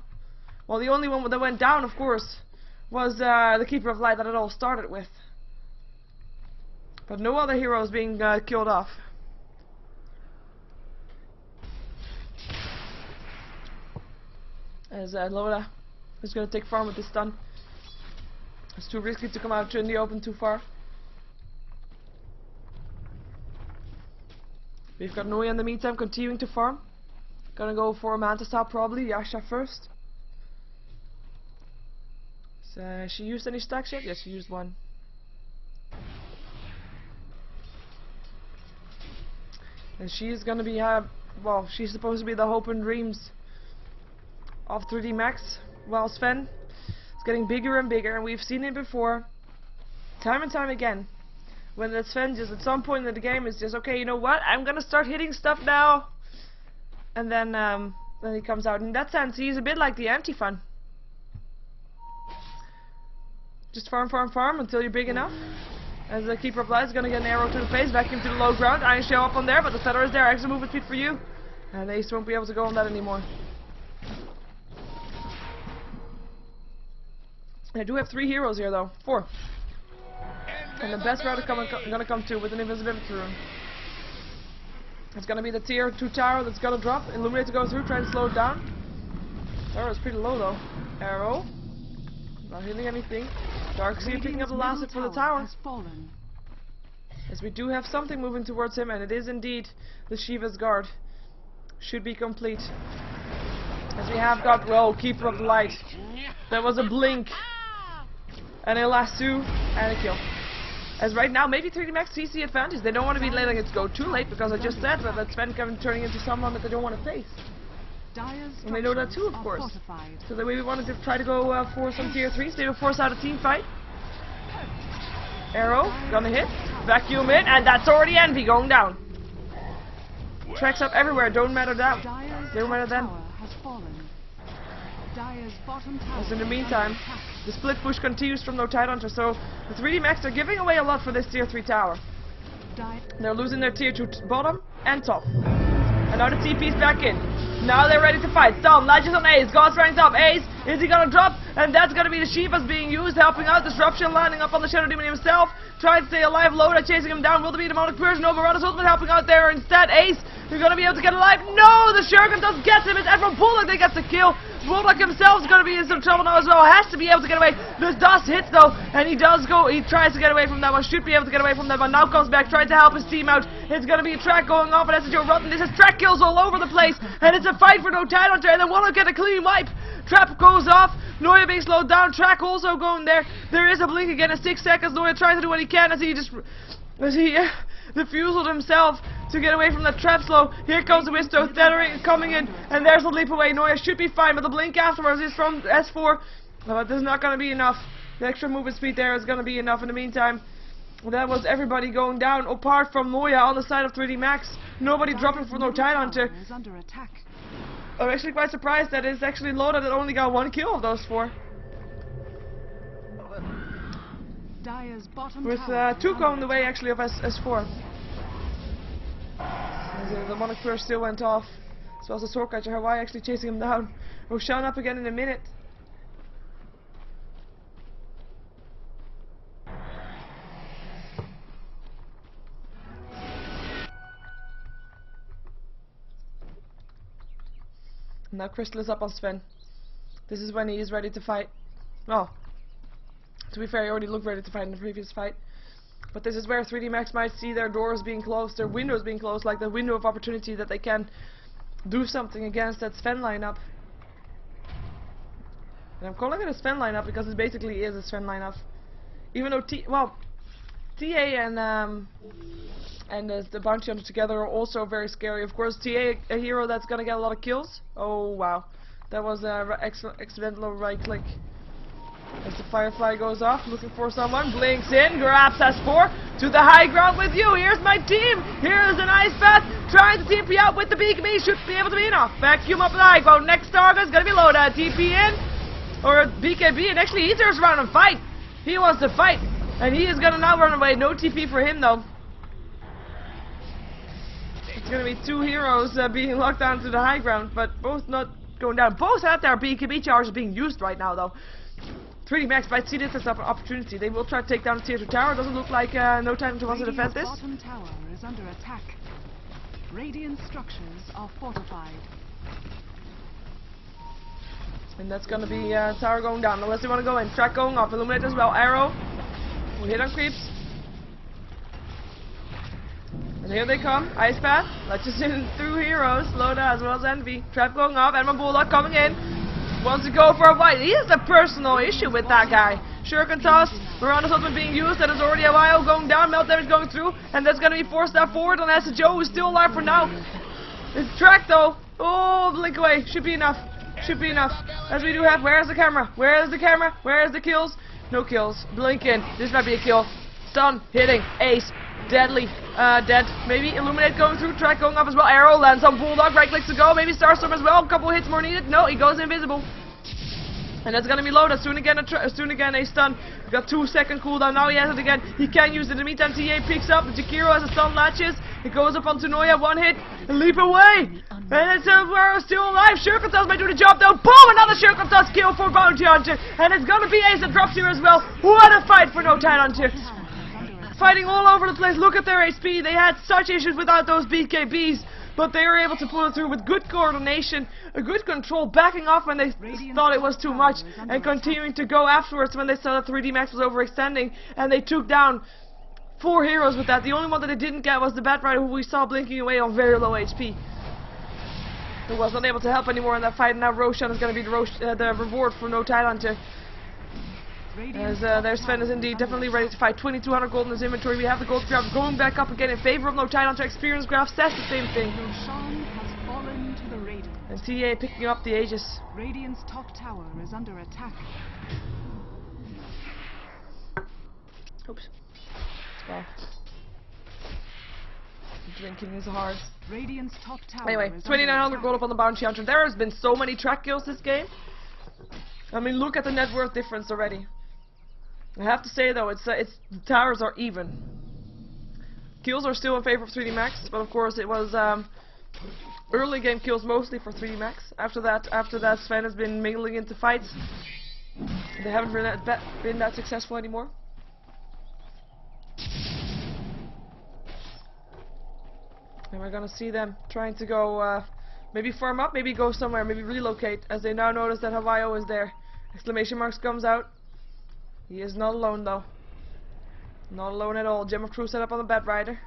Speaker 1: Well, the only one that went down, of course, was the Keeper of Light that it all started with. But no other heroes being killed off. As Loda is going to take farm with this stun. It's too risky to come out in the open too far. We've got Noya in the meantime continuing to farm. Gonna go for a Manta Star probably, Yasha first. So, she used any stacks yet? Yes, she used 1. And she's gonna be, well, she's supposed to be the hope and dreams of 3D Max. Well, Sven is getting bigger and bigger, and we've seen it before, time and time again. When that Sven just at some point in the game is just, okay, you know what, I'm gonna start hitting stuff now. And then he comes out. In that sense, he's a bit like the anti-fun. Just farm, farm, farm until you're big enough. As the Keeper of Light is gonna get an arrow to the face, vacuum to the low ground. Iron Shell up on there, but the feather is there. Extra movement speed for you. And Ace won't be able to go on that anymore. I do have 3 heroes here though. 4. And the best route gonna come to with an invisibility rune. It's gonna be the tier 2 tower that's gonna drop. Illuminate to go through, try and slow it down. Tower is pretty low though. Arrow. Not hitting anything. Darkseer picking up the last hit for the tower. As we do have something moving towards him, and it is indeed the Sheever's Guard. Should be complete. As we have got, well, Keeper of the Light. There was a blink. And a lasso and a kill. As right now, maybe 3D Max sees the advantage. They don't want to be letting it go too late, because I just said that Sven Kevin turning into someone that they don't want to face.
Speaker 2: Dire's
Speaker 1: And they know that too, of
Speaker 2: structures are
Speaker 1: course.
Speaker 2: fortified.
Speaker 1: So that way we wanted to try to go for some tier 3s. They will force out a team fight. Arrow, gonna hit. Vacuum in, and that's already Envy going down. Tracks up everywhere, don't matter that.
Speaker 2: Dire's
Speaker 1: Don't matter
Speaker 2: top
Speaker 1: them.
Speaker 2: tower has fallen. Dire's bottom tower
Speaker 1: As in the
Speaker 2: is
Speaker 1: meantime,
Speaker 2: under attack.
Speaker 1: the split push continues from no Tidehunter. So the 3D Max are giving away a lot for this tier 3 tower. They're losing their tier 2 bottom and top. And now the TP's back in. Now they're ready to fight. Stun, latches on Ace. God's ranks up. Ace, is he gonna drop? And that's gonna be the Sheevers being used, helping out. Disruption lining up on the Shadow Demon himself. Trying to stay alive. Loda chasing him down. Will there be a demonic version? Overrunner's ultimate helping out there. Instead, Ace, you're gonna be able to get alive. No, the Shuriken does get him. It's Edward Bullock that gets the kill. Bullock himself is gonna be in some trouble now as well. Has to be able to get away. This dust hits though, and he does go. He tries to get away from that one. Should be able to get away from that one. Now comes back, trying to help his team out. It's gonna be a track going off, and that's Joe Rotten. This is track kills all over the place, and it's a fight for no Tidehunter, and then one will get a clean wipe. Trap goes off. Noya being slowed down. Track also going there. There is a blink again in 6 seconds. Noya trying to do what he can as he defused himself to get away from that trap slow. Here comes the Wisto Tethering coming in, and there's a leap away. Noya should be fine, but the blink afterwards is from S4. This is not going to be enough. The extra movement speed there is going to be enough in the meantime. That was everybody going down, apart from Noya on the side of 3D Max. Nobody dropping for no Tidehunter.
Speaker 2: Is under attack.
Speaker 1: I'm actually quite surprised that it's actually Loda that only got 1 kill of those 4.
Speaker 2: Dire's bottom
Speaker 1: With
Speaker 2: tower is
Speaker 1: 2
Speaker 2: under
Speaker 1: going the way
Speaker 2: attack.
Speaker 1: actually of S4. The Demonic Burst still went off. As well as the Swordcatcher Hawaii actually chasing him down. Roshan up again in a minute. Now Crystal is up on Sven. This is when he is ready to fight. Well, to be fair, he already looked ready to fight in the previous fight. But this is where 3D Max might see their doors being closed, their windows being closed, like the window of opportunity that they can do something against that Sven lineup. And I'm calling it a Sven lineup because it basically is a Sven lineup. Even though TA and the Bounty Hunter together are also very scary. Of course, TA, a hero that's gonna get a lot of kills. Oh wow, that was a accidental right click. As the Firefly goes off, looking for someone, blinks in, grabs S4 to the high ground with you. Here's my team. Here's an Ice Path trying to TP out with the BKB. Should be able to be enough. Vacuum up the high ground. Next target is gonna be Loda. TP in or BKB, and actually he's just around and fight. He wants to fight, and he is gonna now run away. No TP for him though. It's gonna be 2 heroes being locked down to the high ground, but both not going down. Both had their BKB charges being used right now though. 3D Max might see this as an opportunity. They will try to take down the tier 2 tower. Doesn't look like no time to want to defend this.
Speaker 2: Bottom tower is under attack. Radiant structures are fortified.
Speaker 1: And that's gonna be tower going down unless they want to go in. Track going off. Illuminate as well. Arrow. We'll hit on creeps. And here they come. Ice Path. Let's just in through heroes. Loda as well as Envy. Trap going off. Edmund Bullock coming in. Wants to go for a white. He has a personal issue with that guy. Shuriken toss. Mirana's ultimate being used. That is already a while going down. Melt damage going through. And that's going to be 4 step forward on SHO, who's still alive for now. It's track though. Oh, blink away. Should be enough. Should be enough. As we do have. Where is the camera? Where is the camera? Where is the kills? No kills. Blink in. This might be a kill. Stun. Hitting. Ace. Deadly. Dead. Maybe Illuminate going through. Track going off as well. Arrow lands on Bulldog. Right clicks to go. Maybe Starstorm as well. A couple hits more needed. No, he goes invisible. And that's gonna be Loda. Soon again a stun. Got 2-second cooldown. Now he has it again. He can use it. In the meantime, TA picks up. Jakiro has a stun latches. It goes up onto Noya. 1 hit. And leap away. And it's we're still alive. Shuriken Toss might do the job though. Boom! Another Shuriken Toss kill for Bounty Hunter. And it's gonna be Ace that drops here as well. What a fight for no Tidehunter. Fighting all over the place. Look at their HP. They had such issues without those BKBs. But they were able to pull it through with good coordination, a good control, backing off when they thought it was too much, and continuing to go afterwards when they saw that 3D Max was overextending, and they took down 4 heroes with that. The only one that they didn't get was the Bat Rider, who we saw blinking away on very low HP. Who was not able to help anymore in that fight, and now Roshan is going to be the reward for no Tidehunter. As their Sven is indeed definitely ready to fight. 2200 gold in his inventory. We have the gold graph going back up again in favor of no Tidehunter. Experience graph says the same thing.
Speaker 2: Roshan has fallen to the Raiders.
Speaker 1: And TA picking up the Aegis.
Speaker 2: Radiant's top tower is under attack.
Speaker 1: Oops. Well. Drinking is hard.
Speaker 2: Radiant's top tower
Speaker 1: Anyway,
Speaker 2: is
Speaker 1: 2900
Speaker 2: under
Speaker 1: gold
Speaker 2: attack.
Speaker 1: up on the Bounty Hunter. There has been so many track kills this game. I mean, look at the net worth difference already. I have to say though, the towers are even. Kills are still in favor of 3D Max, but of course it was early game kills mostly for 3D Max. After that, Sven has been mingling into fights. They haven't been that successful anymore. And we're gonna see them trying to go, maybe farm up, maybe go somewhere, maybe relocate, as they now notice that Hawaii is there. Exclamation marks comes out. He is not alone though. Not alone at all. Gem of Truth set up on the Bat Rider.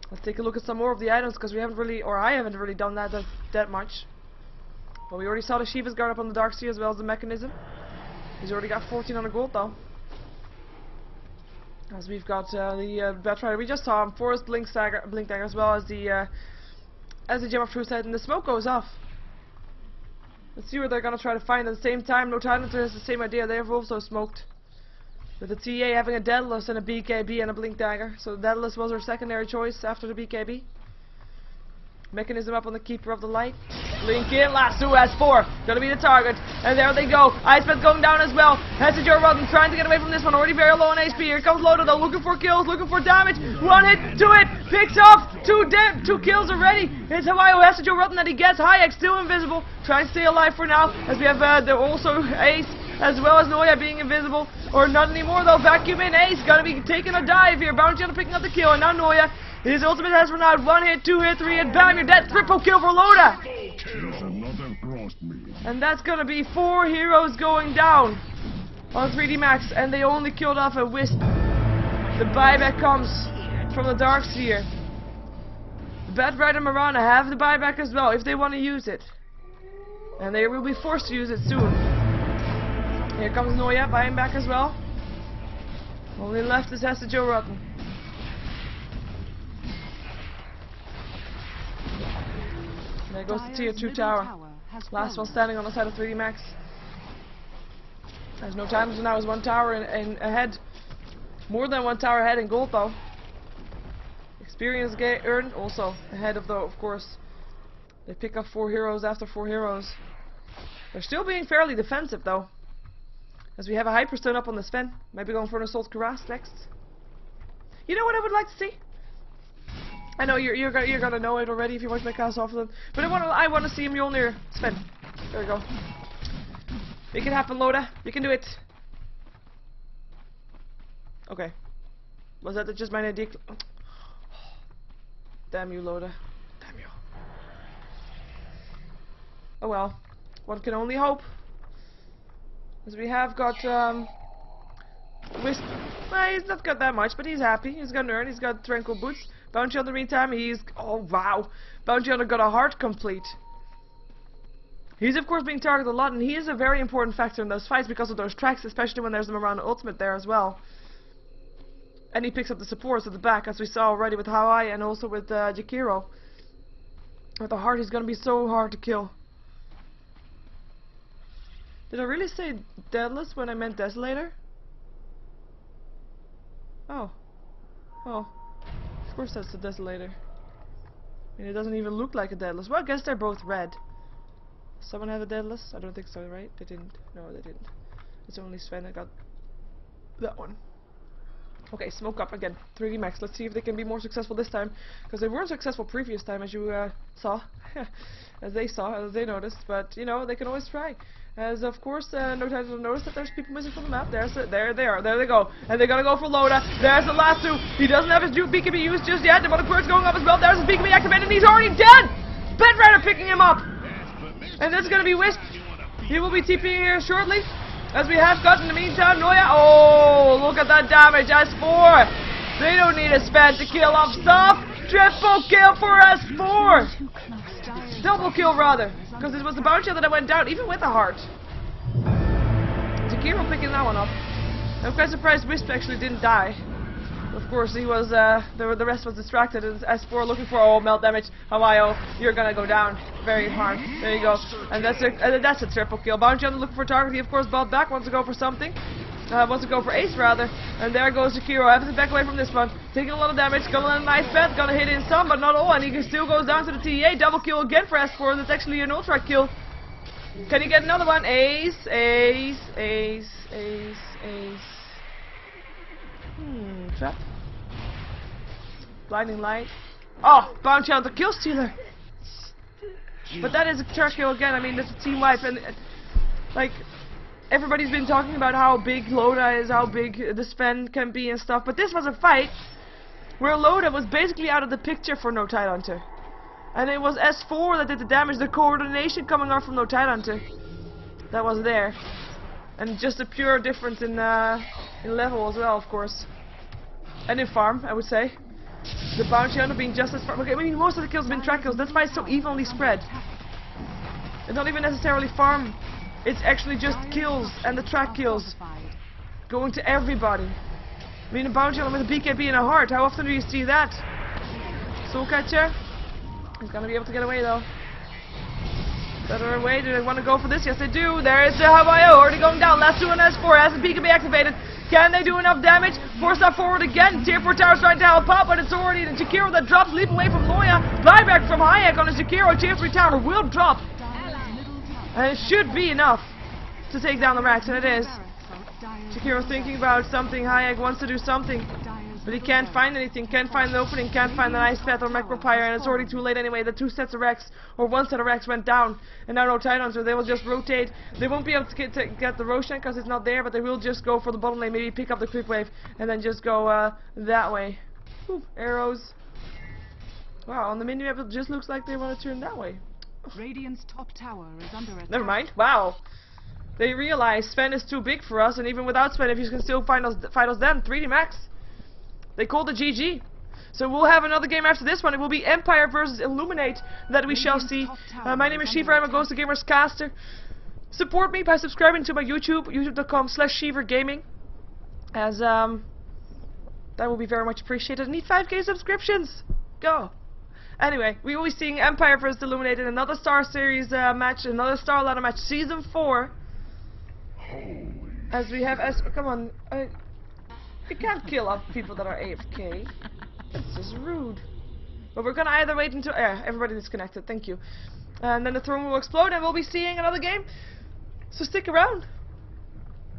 Speaker 1: Let's take a look at some more of the items, because we haven't really, or I haven't really done that much. But we already saw the Sheeva's guard up on the Darkseer as well as the mechanism. He's already got 1400 gold though. As we've got the Bat Rider, we just saw him. Forest Blink Dagger as well as the Gem of Truth head, and the smoke goes off. Let's see what they're gonna try to find at the same time. No Tidehunter has the same idea. They have also smoked. With the TA having a Daedalus and a BKB and a Blink Dagger. So the Daedalus was our secondary choice after the BKB. Mechanism up on the Keeper of the Light. Link in, Lasso has 4. Gonna be the target. And there they go. Iceman going down as well. Heads to Joe Rotten, trying to get away from this one. Already very low on HP. Here comes Loda though, looking for kills, looking for damage. 1 hit, 2 hit, picks off. 2 kills already. It's Hawaii. Heads to Joe Rotten that he gets. Hayek still invisible. Trying to stay alive for now. As we have also Ace as well as Noya being invisible. Or not anymore though. Vacuum in. Ace gonna be taking a dive here. Bounty Hunter picking up the kill. And now Noya. His ultimate has run out. 1 hit, 2 hit, 3 hit, bam, you're dead. Triple kill for Loda. And that's gonna be 4 heroes going down on 3D Max, and they only killed off a Wisp. The buyback comes from the Darkseer. The Bat Rider and Marana have the buyback as well if they want to use it. And they will be forced to use it soon. Here comes Noya buying back as well. Only left is Hester Joe Rotten. There goes the tier 2 tower. Last one standing on the side of 3D Max. There's no time, so now is 1 tower in ahead. More than 1 tower ahead in gold though. Experience earned also ahead of though, of course. They pick up 4 heroes after 4 heroes. They're still being fairly defensive though. As we have a Hyperstone up on the Sven. Maybe going for an Assault Cuirass next. You know what I would like to see? I know you're gonna know it already if you watch my cast often, but I wanna see him Mjolnir Sven. There we go. Make it happen, Loda. You can do it. Okay. Was that just my idea? Damn you, Loda. Damn you. Oh well. One can only hope. As we have got Wisp. Well, he's not got that much, but he's happy. He's got an urn. He's got Tranquil Boots. Bounty Hunter, meantime, he's... Oh, wow. Bounty Hunter got a heart complete. He's, of course, being targeted a lot, and he is a very important factor in those fights because of those tracks, especially when there's the Marana ultimate there as well. And he picks up the supports at the back, as we saw already with Hawaii and also with Jakiro. With the heart, he's going to be so hard to kill. Did I really say Deadless when I meant Desolator? Oh. Oh. Of course that's a Desolator. I mean, it doesn't even look like a Deadless. Well, I guess they're both red. Someone had a Deadless? I don't think so, right? They didn't. No, they didn't. It's only Sven that got that one. Okay, smoke up again. 3D Max. Let's see if they can be more successful this time. Because they weren't successful previous time, as you saw. As they noticed. But, you know, they can always try. As, of course, no time to notice that there's people missing from the map. There they are. There they go. And they're gonna go for Loda. There's the last 2. He doesn't have his BKB used just yet. The Mother Quirt's going up as well. There's his BKB activated, and he's already dead! Bat Rider picking him up! And that's gonna be Wisp. He will be TPing here shortly. As we have got in the meantime, Noya. Oh, look at that damage. S4. They don't need a span to kill off stuff. Triple kill for S4. Double kill rather. Because it was the bounty that went down, even with the heart. Jakiro picking that one up. I'm quite surprised Wisp actually didn't die. Of course, he was, the rest was distracted. And S4 looking for, oh, melt damage. Hawaii, you're gonna go down very hard. There you go. And that's a triple kill. Bounty Hunter looking for target. He, of course, bought back, wants to go for something. Wants to go for ace, rather. And there goes Shakiro. Having to back away from this one. Taking a lot of damage. Gonna land a nice bet. Gonna hit in some, but not all. And he still goes down to the TA. Double kill again for S4. That's actually an ultra kill. Can he get another one? Ace, ace, ace, ace, ace. Trap. Blinding light. Oh, Bounty Hunter kill stealer. But that is a track kill again. I mean, that's a team wipe, and like everybody's been talking about how big Loda is, how big the Sven can be and stuff. But this was a fight where Loda was basically out of the picture for no Tidehunter, and it was S4 that did the damage. The coordination coming out from no Tidehunter that was there, and just a pure difference in level as well, of course, and in farm, I would say. The Bounty Hunter being just as far. Okay, I mean, most of the kills have been track kills. That's why it's so evenly spread. It's not even necessarily farm. It's actually just kills and the track kills going to everybody. I mean, a Bounty Hunter with a BKB and a heart. How often do you see that? Soul Catcher. He's gonna be able to get away though. Better away. Do they want to go for this? Yes, they do. There is Hawaii already going down. Last two on S4 has the BKB activated. Can they do enough damage? Force that forward again. Tier 4 tower's trying to help out, but it's already the Shakiro that drops. Leap away from Loya. Buyback from Hayek on the Shakiro. Tier 3 tower will drop. And it should be enough to take down the Rax, and it is. Shakiro thinking about something. Hayek wants to do something, but he can't find anything. Can't find the opening. Can't find the nice set or Macropire, and it's already too late anyway. The two sets of Rex, or one set of Rex, went down, and now no Tidehunter. They will just rotate. They won't be able to get the Roshan because it's not there, but they will just go for the bottom lane. Maybe pick up the creep wave and then just go that way. Whew, arrows. Wow, on the mini map it just looks like they want to turn that way.
Speaker 2: Radiant's top tower is under attack.
Speaker 1: Never mind. Wow. They realize Sven is too big for us, and even without Sven, if you can still fight us then, 3D max. They called it GG. So we'll have another game after this one. It will be Empire versus Illuminate that we shall see. My name is Sheever. I'm a Ghost of Gamers caster. Support me by subscribing to my YouTube, youtube.com/SheeverGaming. As that will be very much appreciated. I need 5K subscriptions. Go. Anyway, we will be seeing Empire vs. Illuminated, another Star Series match, another StarLadder match, Season 4. As we have come on, you can't kill off people that are AFK. That's just rude. But we're gonna either wait until everybody disconnected. Thank you. And then the throne will explode, and we'll be seeing another game. So stick around.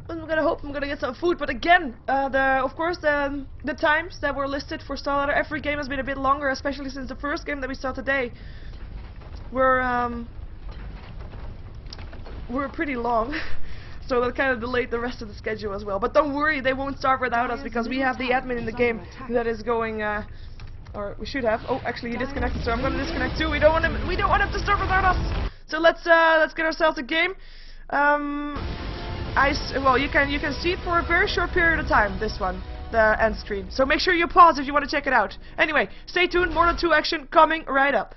Speaker 1: I'm gonna hope I'm gonna get some food, but again, of course the times that were listed for StarLadder, every game has been a bit longer, especially since the first game that we saw today were pretty long, so that kind of delayed the rest of the schedule as well. But don't worry, they won't start without us because we have the admin in the game that is going, or we should have. Oh, actually he disconnected, so I'm gonna disconnect too. We don't want him to start without us. So let's get ourselves a game. Well, you can see it for a very short period of time, this one, the end screen. So make sure you pause if you want to check it out. Anyway, stay tuned, more than 2 action coming right up.